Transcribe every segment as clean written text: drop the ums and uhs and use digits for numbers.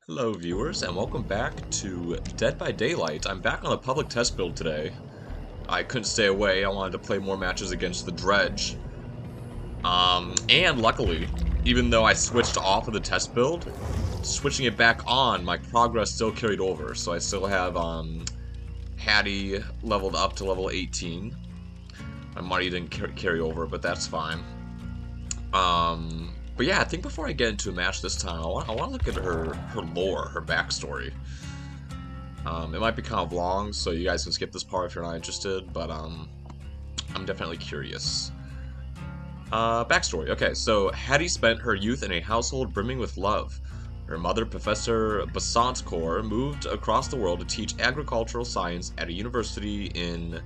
Hello viewers, and welcome back to Dead by Daylight. I'm back on a public test build today. I couldn't stay away, I wanted to play more matches against the Dredge. And luckily, even though I switched off of the test build, switching it back on, my progress still carried over. So I still have, Haddie leveled up to level 18. My money didn't carry over, but that's fine. But yeah, I think before I get into a match this time, I want to look at her lore, her backstory. It might be kind of long, so you guys can skip this part if you're not interested, but I'm definitely curious. Backstory. Okay, so Haddie spent her youth in a household brimming with love. Her mother, Professor Kaur, moved across the world to teach agricultural science at a university in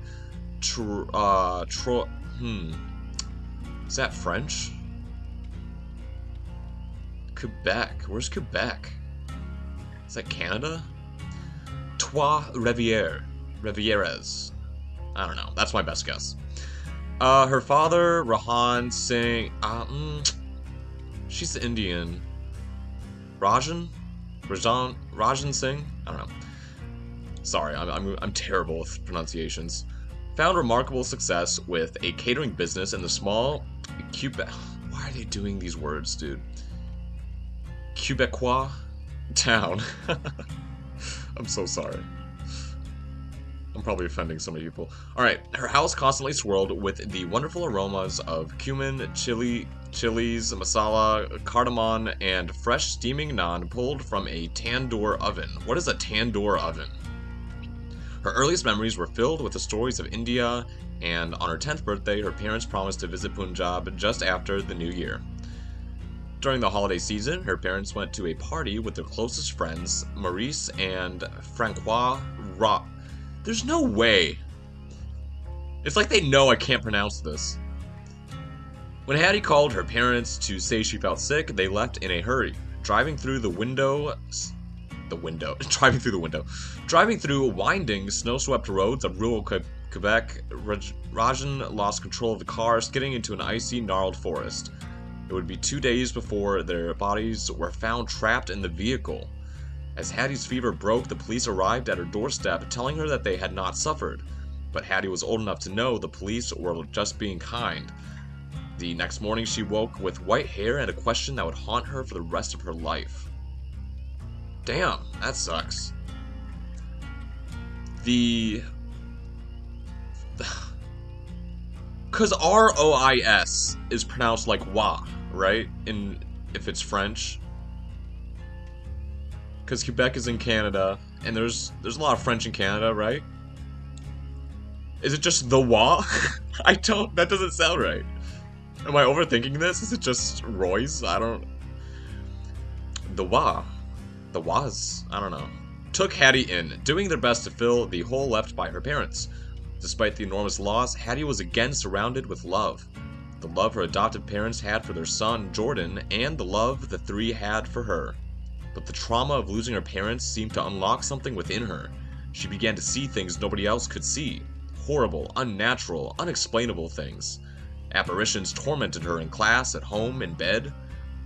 Is that French? Quebec. Where's Quebec? Is that Canada? Rivieres. I don't know. That's my best guess. Her father, Rahan Singh. She's Indian. Rajan Singh. I don't know. Sorry, I'm terrible with pronunciations. Found remarkable success with a catering business in the small Quebec. Why are they doing these words, dude? Quebecois town. I'm so sorry. I'm probably offending so many people. Alright, her house constantly swirled with the wonderful aromas of cumin, chilies, masala, cardamom, and fresh steaming naan pulled from a tandoor oven. What is a tandoor oven? Her earliest memories were filled with the stories of India, and on her 10th birthday, her parents promised to visit Punjab just after the new year. During the holiday season, her parents went to a party with their closest friends, Maurice and Francois Ra. There's no way. It's like they know I can't pronounce this. When Haddie called her parents to say she felt sick, they left in a hurry, driving through winding, snow-swept roads of rural Quebec. Rajan lost control of the car, skidding into an icy, gnarled forest. It would be 2 days before their bodies were found trapped in the vehicle. As Haddie's fever broke, the police arrived at her doorstep, telling her that they had not suffered. But Haddie was old enough to know the police were just being kind. The next morning, she woke with white hair and a question that would haunt her for the rest of her life. Damn, that sucks. Because R-O-I-S is pronounced like wa, right? If it's French. Because Quebec is in Canada, and there's a lot of French in Canada, right? Is it just the wa? That doesn't sound right. Am I overthinking this? Is it just Roy's? The wa. The was. I don't know. Took Haddie in, doing their best to fill the hole left by her parents. Despite the enormous loss, Haddie was again surrounded with love. The love her adoptive parents had for their son, Jordan, and the love the three had for her. But the trauma of losing her parents seemed to unlock something within her. She began to see things nobody else could see. Horrible, unnatural, unexplainable things. Apparitions tormented her in class, at home, in bed.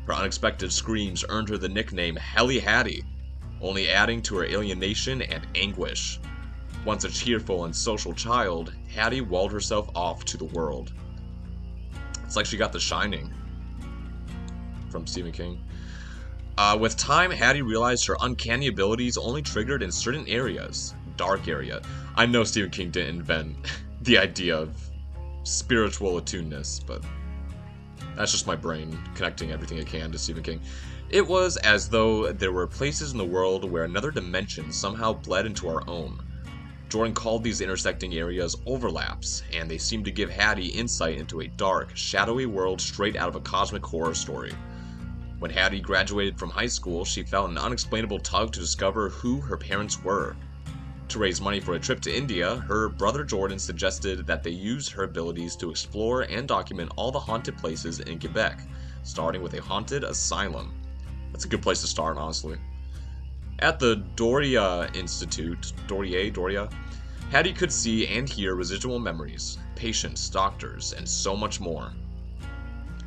Her unexpected screams earned her the nickname Helly Haddie, only adding to her alienation and anguish. Once a cheerful and social child, Haddie walled herself off to the world. It's like she got The Shining from Stephen King. With time, Haddie realized her uncanny abilities only triggered in certain areas. Dark area. I know Stephen King didn't invent the idea of spiritual attuneness, but that's just my brain connecting everything it can to Stephen King. It was as though there were places in the world where another dimension somehow bled into our own. Jordan called these intersecting areas overlaps, and they seemed to give Haddie insight into a dark, shadowy world straight out of a cosmic horror story. When Haddie graduated from high school, she felt an unexplainable tug to discover who her parents were. To raise money for a trip to India, her brother Jordan suggested that they use her abilities to explore and document all the haunted places in Quebec, starting with a haunted asylum. That's a good place to start, honestly. At the Doria Institute, Haddie could see and hear residual memories, patients, doctors, and so much more.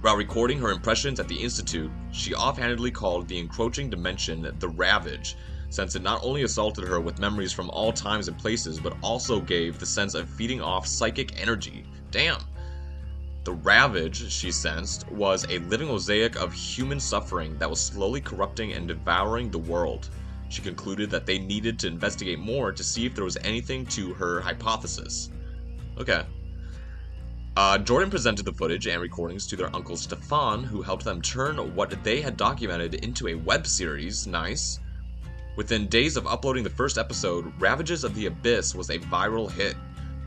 While recording her impressions at the Institute, she offhandedly called the encroaching dimension the Ravage, since it not only assaulted her with memories from all times and places, but also gave the sense of feeding off psychic energy. Damn. The Ravage, she sensed, was a living mosaic of human suffering that was slowly corrupting and devouring the world. She concluded that they needed to investigate more to see if there was anything to her hypothesis. Okay. Jordan presented the footage and recordings to their uncle Stefan, who helped them turn what they had documented into a web series. Nice. Within days of uploading the first episode, Ravages of the Abyss was a viral hit.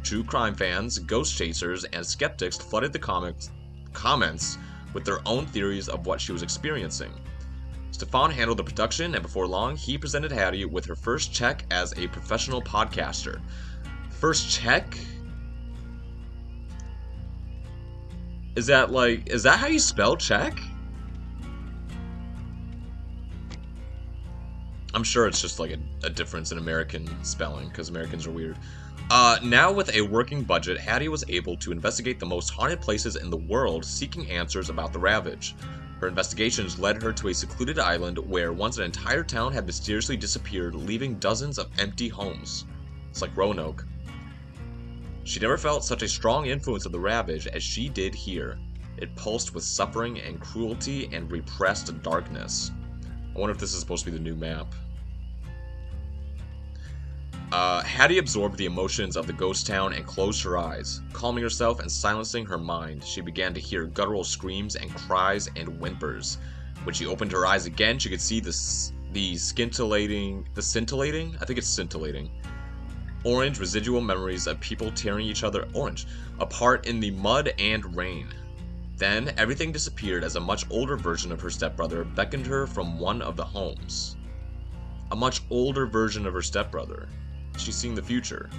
True crime fans, ghost chasers, and skeptics flooded the comments with their own theories of what she was experiencing. Stefan handled the production, and before long, he presented Haddie with her first check as a professional podcaster. First check? Is that how you spell check? I'm sure it's just like a difference in American spelling, because Americans are weird. Now with a working budget, Haddie was able to investigate the most haunted places in the world, seeking answers about the Ravage. Her investigations led her to a secluded island where once an entire town had mysteriously disappeared, leaving dozens of empty homes. It's like Roanoke. She never felt such a strong influence of the Ravage as she did here. It pulsed with suffering and cruelty and repressed darkness. I wonder if this is supposed to be the new map. Haddie absorbed the emotions of the ghost town and closed her eyes. Calming herself and silencing her mind, she began to hear guttural screams and cries and whimpers. When she opened her eyes again, she could see the scintillating, I think it's scintillating, orange residual memories of people tearing each other apart in the mud and rain. Then, everything disappeared as a much older version of her stepbrother beckoned her from one of the homes. A much older version of her stepbrother. She's seeing the future.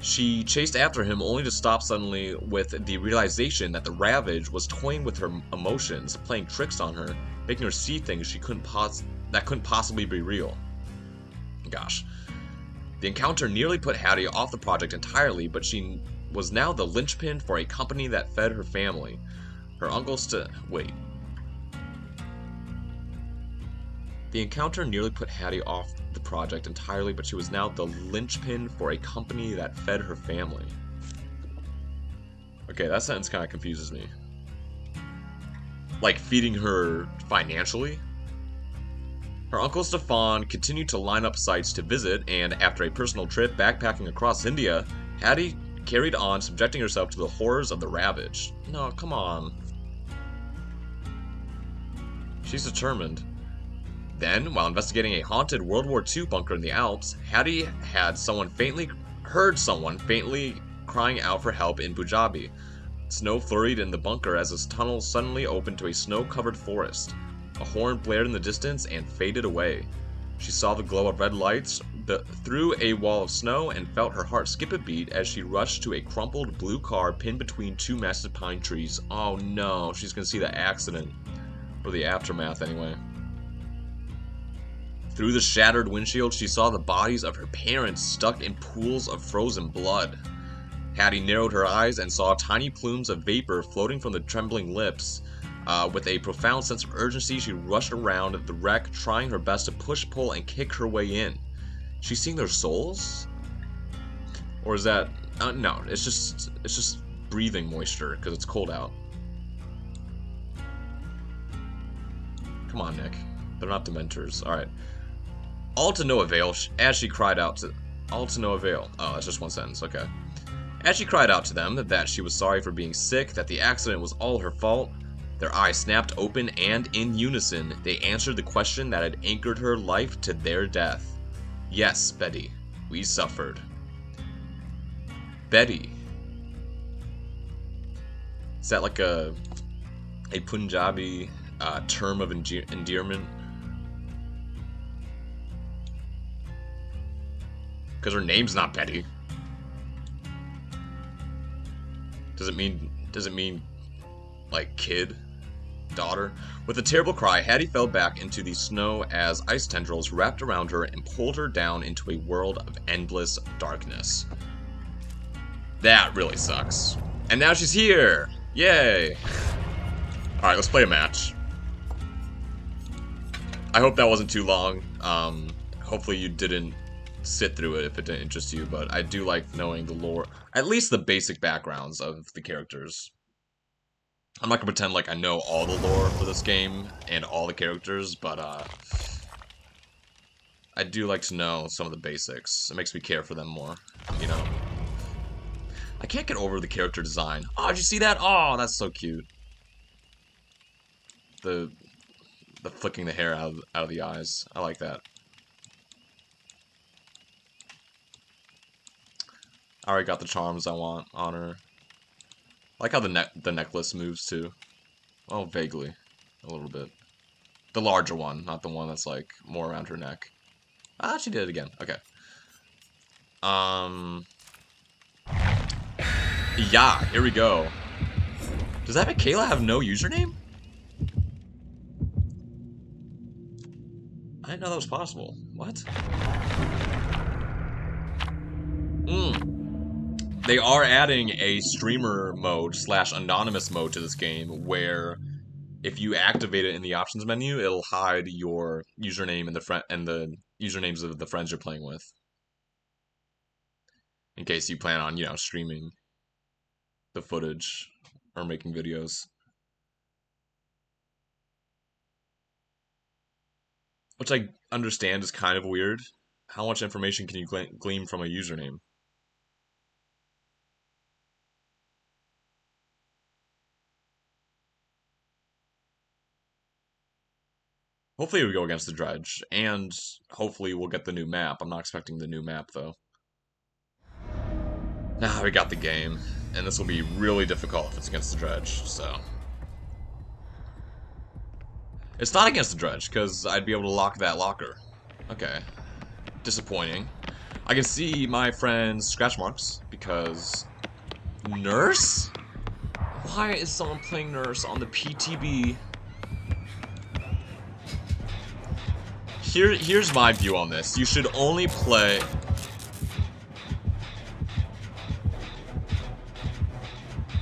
She chased after him only to stop suddenly with the realization that the Ravage was toying with her emotions, playing tricks on her, making her see things that couldn't possibly be real. Gosh. The encounter nearly put Haddie off the project entirely, but she was now the linchpin for a company that fed her family. Her uncle The encounter nearly put Haddie off the project entirely, but she was now the linchpin for a company that fed her family. Okay, that sentence kind of confuses me. Like, feeding her financially? Her uncle Stefan continued to line up sites to visit, and after a personal trip backpacking across India, Haddie carried on subjecting herself to the horrors of the Ravage. No, come on. She's determined. Then, while investigating a haunted World War II bunker in the Alps, Haddie heard someone faintly crying out for help in Punjabi. Snow flurried in the bunker as its tunnel suddenly opened to a snow-covered forest. A horn blared in the distance and faded away. She saw the glow of red lights through a wall of snow and felt her heart skip a beat as she rushed to a crumpled blue car pinned between two massive pine trees. Oh no, she's gonna see the accident. Or the aftermath, anyway. Through the shattered windshield, she saw the bodies of her parents stuck in pools of frozen blood. Haddie narrowed her eyes and saw tiny plumes of vapor floating from the trembling lips. With a profound sense of urgency, she rushed around the wreck, trying her best to push, pull, and kick her way in. She's seeing their souls? Or is that... no, it's just breathing moisture, because it's cold out. Come on, Nick. They're not Dementors. Alright. All to no avail, as she cried out to... All to no avail. Oh, that's just one sentence, okay. As she cried out to them that she was sorry for being sick, that the accident was all her fault, their eyes snapped open and, in unison, they answered the question that had anchored her life to their death. Yes, Betty, we suffered. Betty. Is that like a Punjabi term of endearment? Because her name's not Betty. Does it mean like kid? Daughter? With a terrible cry, Haddie fell back into the snow as ice tendrils wrapped around her and pulled her down into a world of endless darkness. That really sucks. And now she's here! Yay! Alright, let's play a match. I hope that wasn't too long. Hopefully you didn't sit through it if it didn't interest you, but I do like knowing the lore, at least the basic backgrounds of the characters. I'm not gonna pretend like I know all the lore for this game and all the characters, but I do like to know some of the basics. It makes me care for them more, you know? I can't get over the character design. Oh, did you see that? Oh, that's so cute. The flicking the hair out of the eyes. I like that. I already got the charms I want on her. I like how the necklace moves too. Oh, vaguely. A little bit. The larger one, not the one that's like more around her neck. Ah, she did it again. Okay. Yeah, here we go. Does that Michaela have no username? I didn't know that was possible. What? They are adding a streamer mode / anonymous mode to this game where if you activate it in the options menu, it'll hide your username and the usernames of the friends you're playing with. In case you plan on, you know, streaming the footage or making videos. Which I understand is kind of weird. How much information can you glean from a username? Hopefully we go against the Dredge, and hopefully we'll get the new map. I'm not expecting the new map, though. Now we got the game, and this will be really difficult if it's against the Dredge, so... It's not against the Dredge, because I'd be able to lock that locker. Okay. Disappointing. I can see my friend's scratch marks, because... Nurse? Why is someone playing Nurse on the PTB? Here's my view on this. You should only play...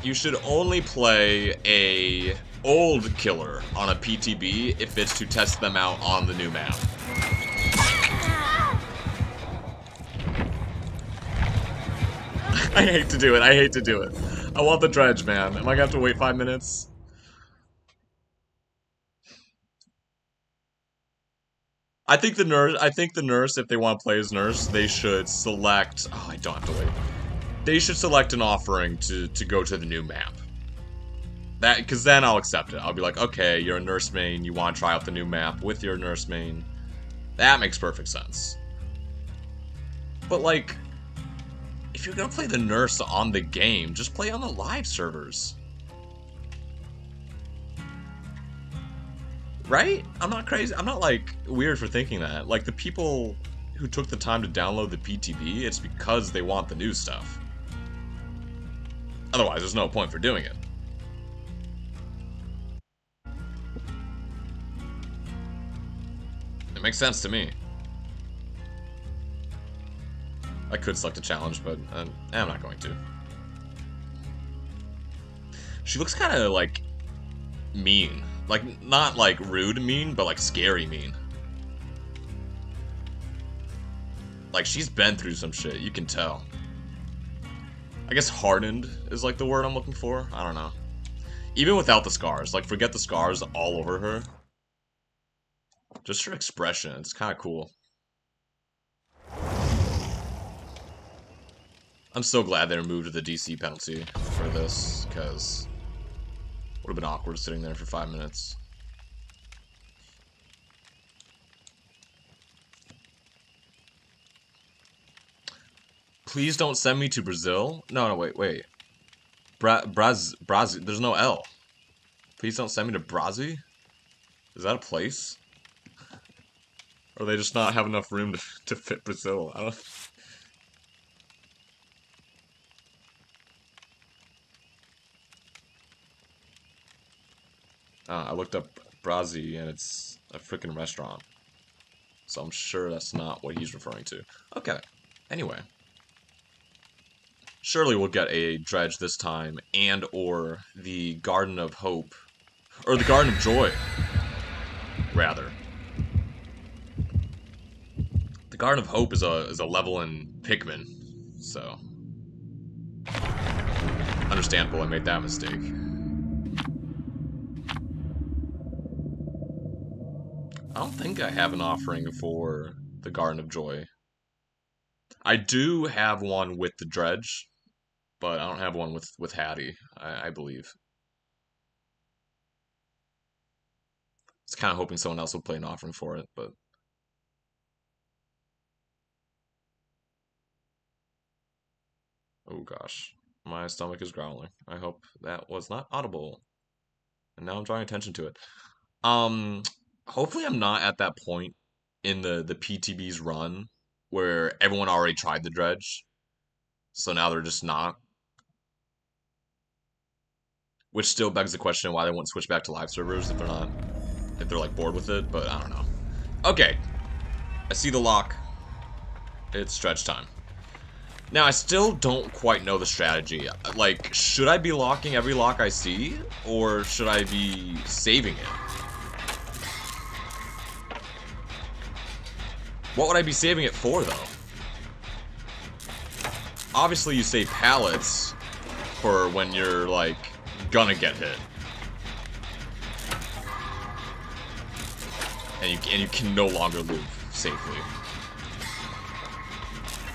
You should only play a old killer on a PTB if it's to test them out on the new map. I hate to do it. I hate to do it. I want the Dredge, man. Am I gonna have to wait 5 minutes? I think the nurse, if they want to play as nurse, they should select... Oh, I don't have to wait. They should select an offering to go to the new map. Because then I'll accept it. I'll be like, okay, you're a nurse main, you want to try out the new map with your nurse main. That makes perfect sense. But like, if you're gonna play the nurse on the game, just play on the live servers. Right? I'm not crazy. I'm not, like, weird for thinking that. Like, the people who took the time to download the PTB, it's because they want the new stuff. Otherwise, there's no point for doing it. It makes sense to me. I could select a challenge, but I'm not going to. She looks kind of, like, mean. Like, not, like, rude mean, but, like, scary mean. Like, she's been through some shit, you can tell. I guess hardened is, like, the word I'm looking for. I don't know. Even without the scars. Like, forget the scars all over her. Just her expression. It's kind of cool. I'm so glad they removed the DC penalty for this, because... would have been awkward sitting there for 5 minutes. Please don't send me to Brazil. No, wait. Brazil. There's no L. Please don't send me to Brazil. Is that a place? Or they just not have enough room to fit Brazil? I don't... I looked up Brazil, and it's a freaking restaurant. So I'm sure that's not what he's referring to. Okay. Anyway. Surely we'll get a dredge this time, and or the Garden of Hope. Or the Garden of Joy, rather. The Garden of Hope is a level in Pikmin, so... Understandable, I made that mistake. I don't think I have an offering for the Garden of Joy. I do have one with the dredge, but I don't have one with Haddie, I believe. I was kind of hoping someone else would play an offering for it, but... Oh gosh, my stomach is growling. I hope that was not audible. And now I'm drawing attention to it. Hopefully I'm not at that point in the PTB's run where everyone already tried the dredge. So now they're just not. Which still begs the question why they won't switch back to live servers if they're like bored with it, but I don't know. Okay. I see the lock. It's stretch time. Now, I still don't quite know the strategy. Like, should I be locking every lock I see? Or should I be saving it? What would I be saving it for, though? Obviously, you save pallets for when you're, like, gonna get hit. And you can no longer move safely.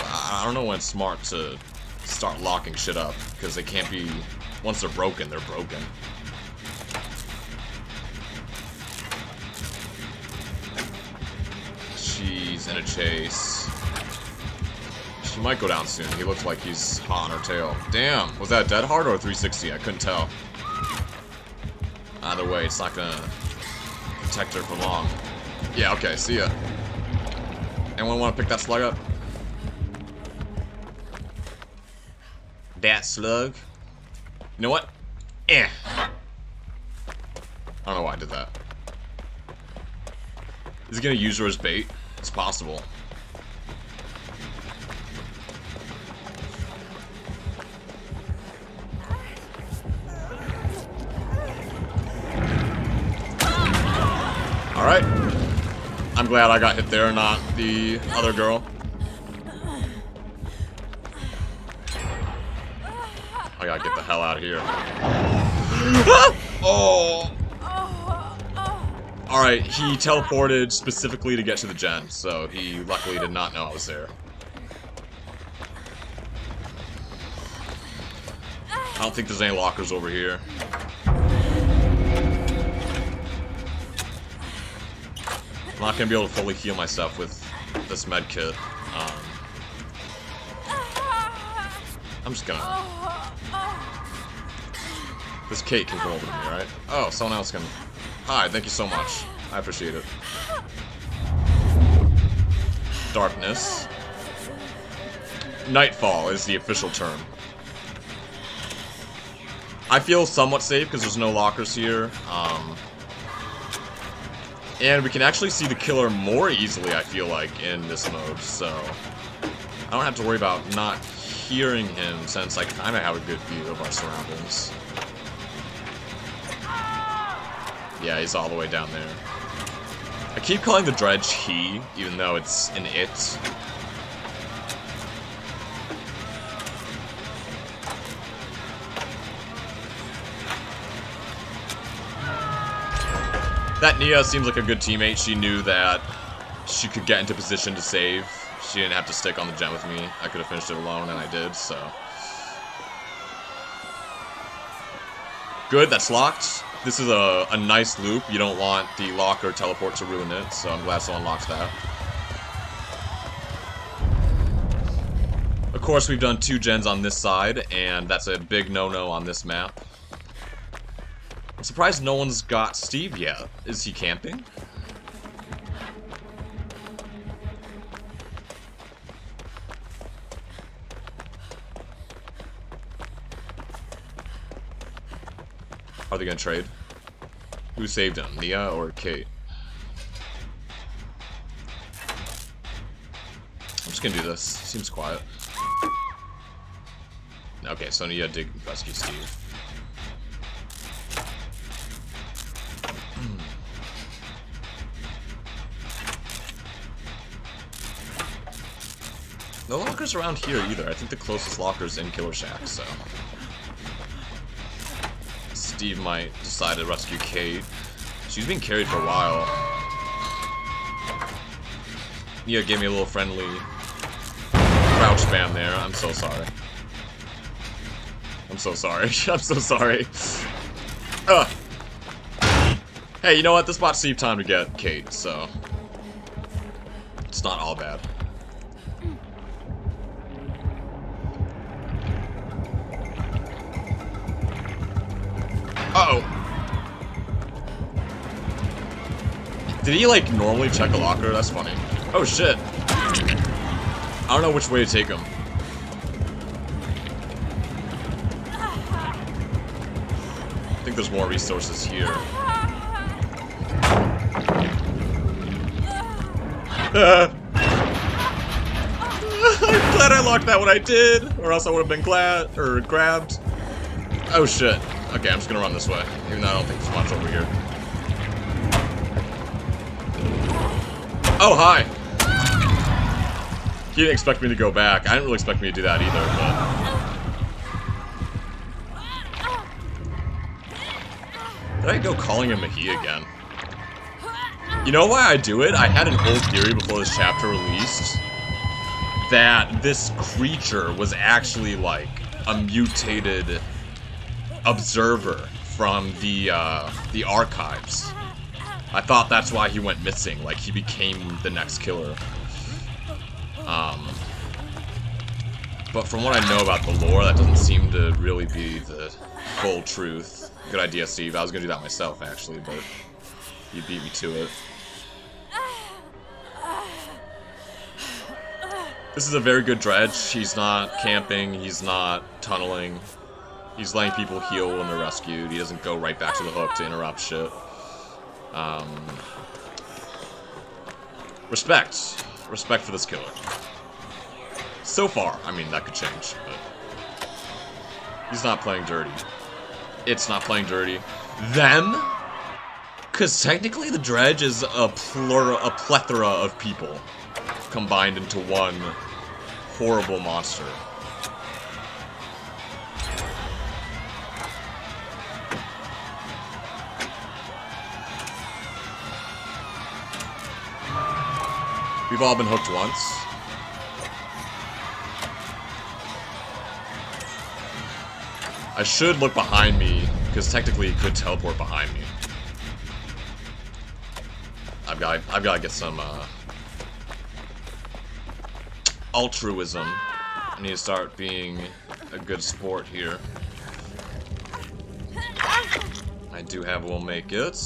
I don't know when it's smart to start locking shit up, because they can't be... Once they're broken, they're broken. She's in a chase. She might go down soon. He looks like he's hot on her tail. Damn! Was that a dead hard or a 360? I couldn't tell. Either way, it's not gonna protect her for long. Yeah, okay, see ya. Anyone want to pick that slug up? That slug. You know what? I don't know why I did that. Is he gonna use her as bait? It's possible. Alright. I'm glad I got hit there, not the other girl. I gotta get the hell out of here. Oh! Alright, he teleported specifically to get to the gen, so he luckily did not know I was there. I don't think there's any lockers over here. I'm not gonna be able to fully heal myself with this med kit. I'm just gonna... This Kate can come over to me, right? Oh, someone else can... Hi, thank you so much. I appreciate it. Darkness. Nightfall is the official term. I feel somewhat safe because there's no lockers here. And we can actually see the killer more easily, I feel like, in this mode, so... I don't have to worry about not hearing him since I kind of have a good view of our surroundings. Yeah, he's all the way down there. I keep calling the dredge he, even though it's an it. That Nia seems like a good teammate. She knew that she could get into position to save. She didn't have to stick on the gen with me. I could have finished it alone, and I did, so... Good, that's locked. This is a nice loop. You don't want the lock or teleport to ruin it, so I'm glad someone locked that. Of course, we've done 2 gens on this side, and that's a big no-no on this map. I'm surprised no one's got Steve yet. Is he camping? Are they gonna trade? Who saved him, Nia or Kate? I'm just gonna do this. Seems quiet. Okay, so you had to rescue Steve. No lockers around here either. I think the closest locker's in Killer Shack, so... Steve might decide to rescue Kate. She's been carried for a while. Nia gave me a little friendly crouch spam there. I'm so sorry. I'm so sorry. I'm so sorry. Ugh. Hey, you know what? This bought Steve time to get Kate, so... It's not all bad. Uh-oh. Did he, like, normally check a locker? That's funny. Oh, shit. I don't know which way to take him. I think there's more resources here. I'm glad I locked that when I did, or else I would have been glad, or grabbed. Oh, shit. Okay, I'm just gonna run this way, even though I don't think there's much over here. Oh, hi! He didn't expect me to go back. I didn't really expect me to do that either, but... Did I go calling him Mahi again? You know why I do it? I had an old theory before this chapter released that this creature was actually, like, a mutated... observer from the archives. I thought that's why he went missing, like he became the next killer. But from what I know about the lore, that doesn't seem to really be the full truth. Good idea, Steve. I was gonna do that myself, actually, but you beat me to it. This is a very good dredge. He's not camping, he's not tunneling. He's letting people heal when they're rescued. He doesn't go right back to the hook to interrupt shit. Respect. Respect for this killer. So far. I mean, that could change, but... He's not playing dirty. It's not playing dirty. Them? Because technically the dredge is a plethora of people combined into one horrible monster. We've all been hooked once. I should look behind me, because technically it could teleport behind me. I've got to get some altruism. I need to start being a good sport here. I do have Will Make It.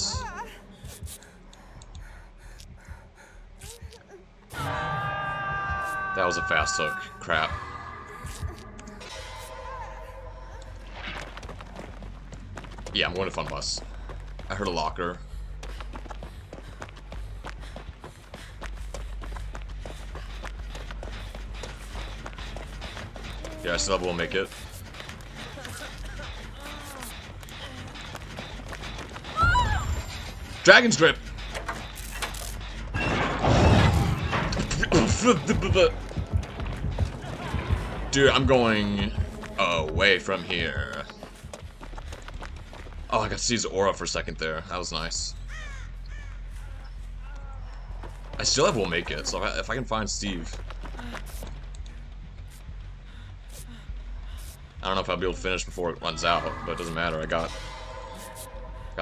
That was a fast hook. Crap. Yeah, I'm going to Fun Bus. I heard a locker. Yeah, I still have Will Make It. Dragon's Grip! Dude, I'm going away from here. Oh, I got to see his aura for a second there. That was nice. I still have Will Make It, so if I can find Steve. I don't know if I'll be able to finish before it runs out, but it doesn't matter. I got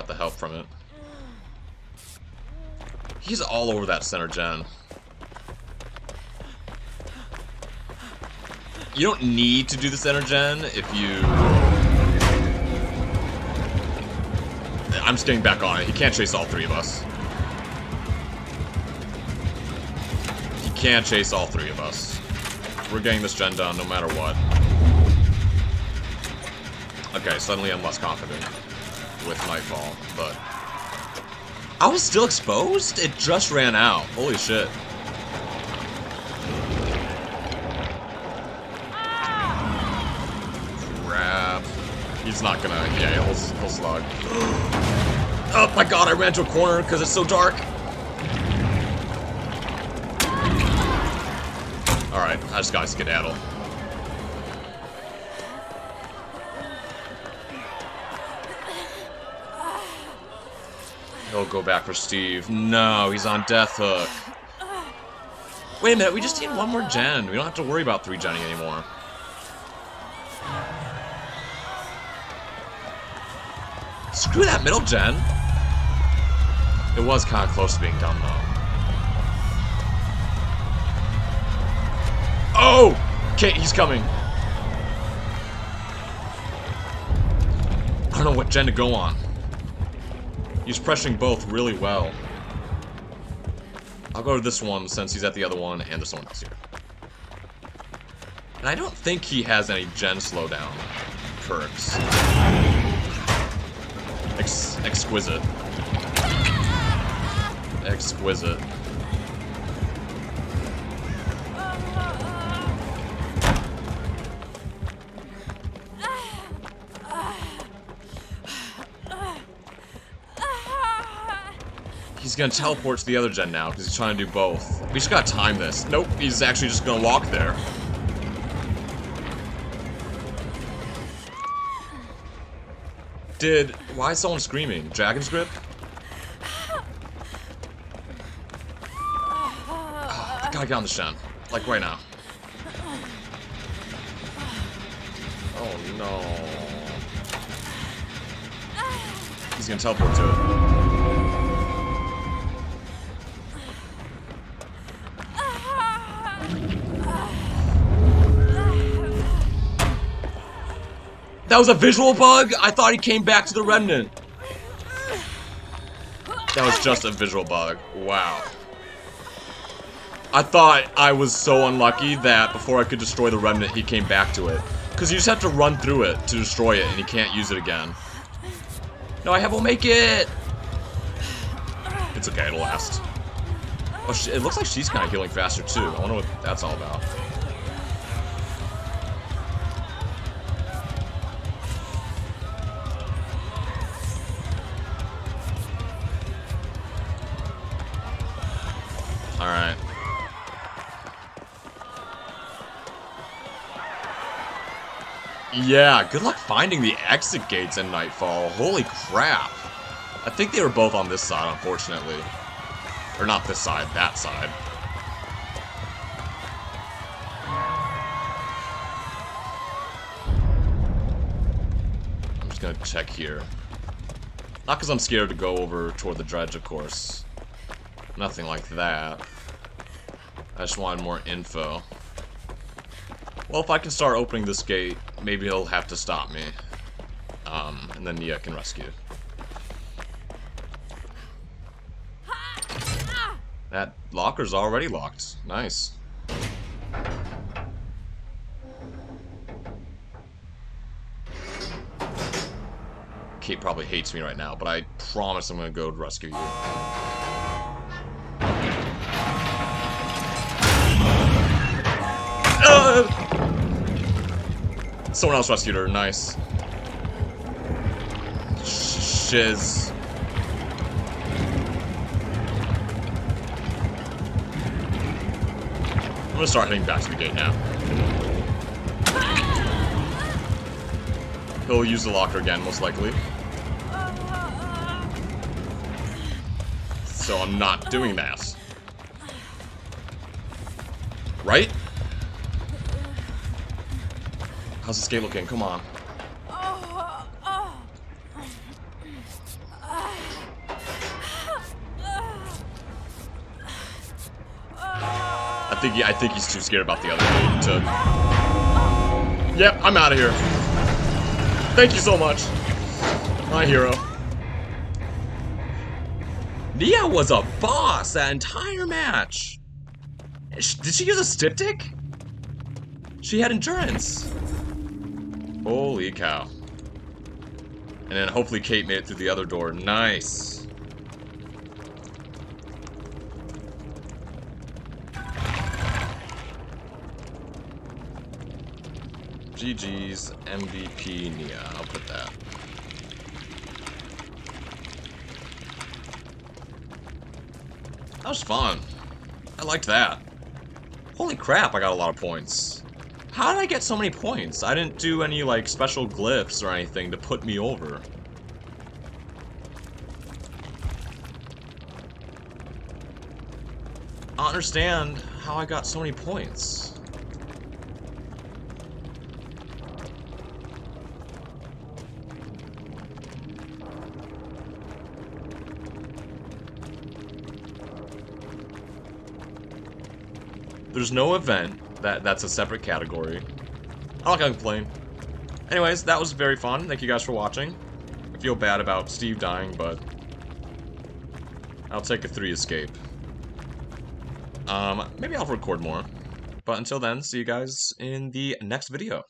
the help from it. He's all over that center gen. You don't need to do the center gen if you... I'm just getting back on it. He can't chase all three of us. He can't chase all three of us. We're getting this gen done no matter what. Okay, suddenly I'm less confident with Nightfall, but... I was still exposed? It just ran out. Holy shit. He's not gonna... Yeah, he'll slug. Oh my god, I ran to a corner because it's so dark. Alright, I just gotta skedaddle. He'll go back for Steve. No, he's on Death Hook. Wait a minute, we just need one more gen. We don't have to worry about 3-genning anymore. Screw that middle gen. It was kind of close to being done, though. Oh! Okay, he's coming. I don't know what gen to go on. He's pressuring both really well. I'll go to this one since he's at the other one, and there's someone else here. And I don't think he has any gen slowdown perks. Exquisite. Exquisite. He's gonna teleport to the other gen now because he's trying to do both. We just gotta time this. Nope, he's actually just gonna walk there. Why is someone screaming? Dragon's Grip? Oh, I gotta get on the gen. Like right now. Oh no. He's gonna teleport to it. That was a visual bug? I thought he came back to the remnant. That was just a visual bug. Wow. I thought I was so unlucky that before I could destroy the remnant, he came back to it. Because you just have to run through it to destroy it, and you can't use it again. No, I will make it! It's okay, it'll last. Oh, it looks like she's kind of healing faster, too. I wonder what that's all about. Alright. Yeah, good luck finding the exit gates in Nightfall. Holy crap. I think they were both on this side, unfortunately. Or not this side, that side. I'm just gonna check here. Not because I'm scared to go over toward the dredge, of course. Nothing like that. I just wanted more info. Well, if I can start opening this gate, maybe he'll have to stop me. And then Nia can rescue. That locker's already locked. Nice. Kate probably hates me right now, but I promise I'm gonna go rescue you. Someone else rescued her. Nice. Shiz. I'm gonna start heading back to the gate now. He'll use the locker again, most likely. So I'm not doing that. Right? How's this gate looking? Come on. I think he's too scared about the other gate to... Yep, I'm out of here. Thank you so much. My hero. Nia was a boss that entire match. Did she use a styptic? She had endurance. Holy cow. And then hopefully Kate made it through the other door. Nice. GG's MVP Nia. I'll put that. That was fun. I liked that. Holy crap, I got a lot of points. How did I get so many points? I didn't do any, like, special glyphs or anything to put me over. I don't understand how I got so many points. There's no event that's a separate category. I'm not gonna complain. Anyways, that was very fun. Thank you guys for watching. I feel bad about Steve dying, but I'll take a 3 escape. Maybe I'll record more. But until then, see you guys in the next video.